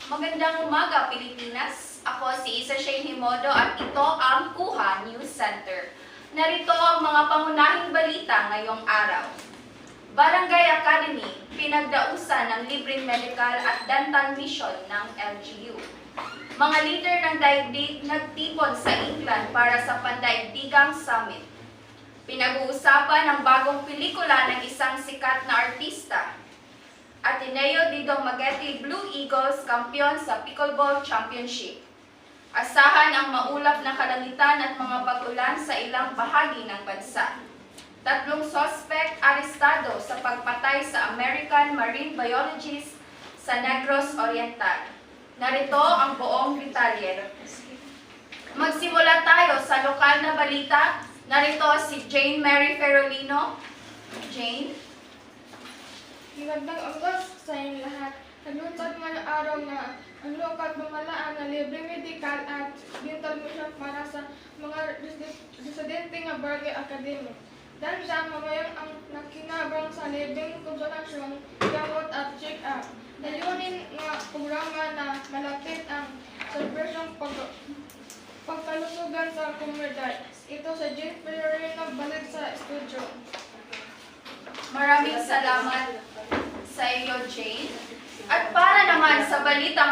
Magandang umaga, Pilipinas. Ako si Isa Shane Himodo at ito ang Kuha News Center. Narito ang mga pangunahing balita ngayong araw. Barangay Academy, pinagdausan ng libreng medical at dental mission ng LGU. Mga leader ng daigdig nagtipon sa England para sa Pandaigdigang Summit. Pinag-uusapan ang bagong pelikula ng isang sikat na artista. Ateneo de Dumaguete Blue Eagles kampiyon sa Pickleball Championship. Asahan ang maulap na kalangitan at mga pag-ulan sa ilang bahagi ng bansa. 3 suspect arestado sa pagpatay sa American Marine Biologist sa Negros Oriental. Narito ang buong detalye. Magsimula tayo sa lokal na balita. Narito si Jane Mary Ferolino. Jane? Magandang August sa inyong lahat. Naglunsad ngayong araw na ang lokal pamalaan na libre medical at dental mission para sa mga residente ng Barangay Academy. Dahil dyan, mamayang ang nakinabang sa libreng konsulasyon, gamot at check-up. Layunin nga programa na malapit ang celebration pagkalusugan sa komunidad. Ito sa Jane Ferrerino, balik sa studio. Maraming salamat sa iyo, Jane. At para naman sa balitang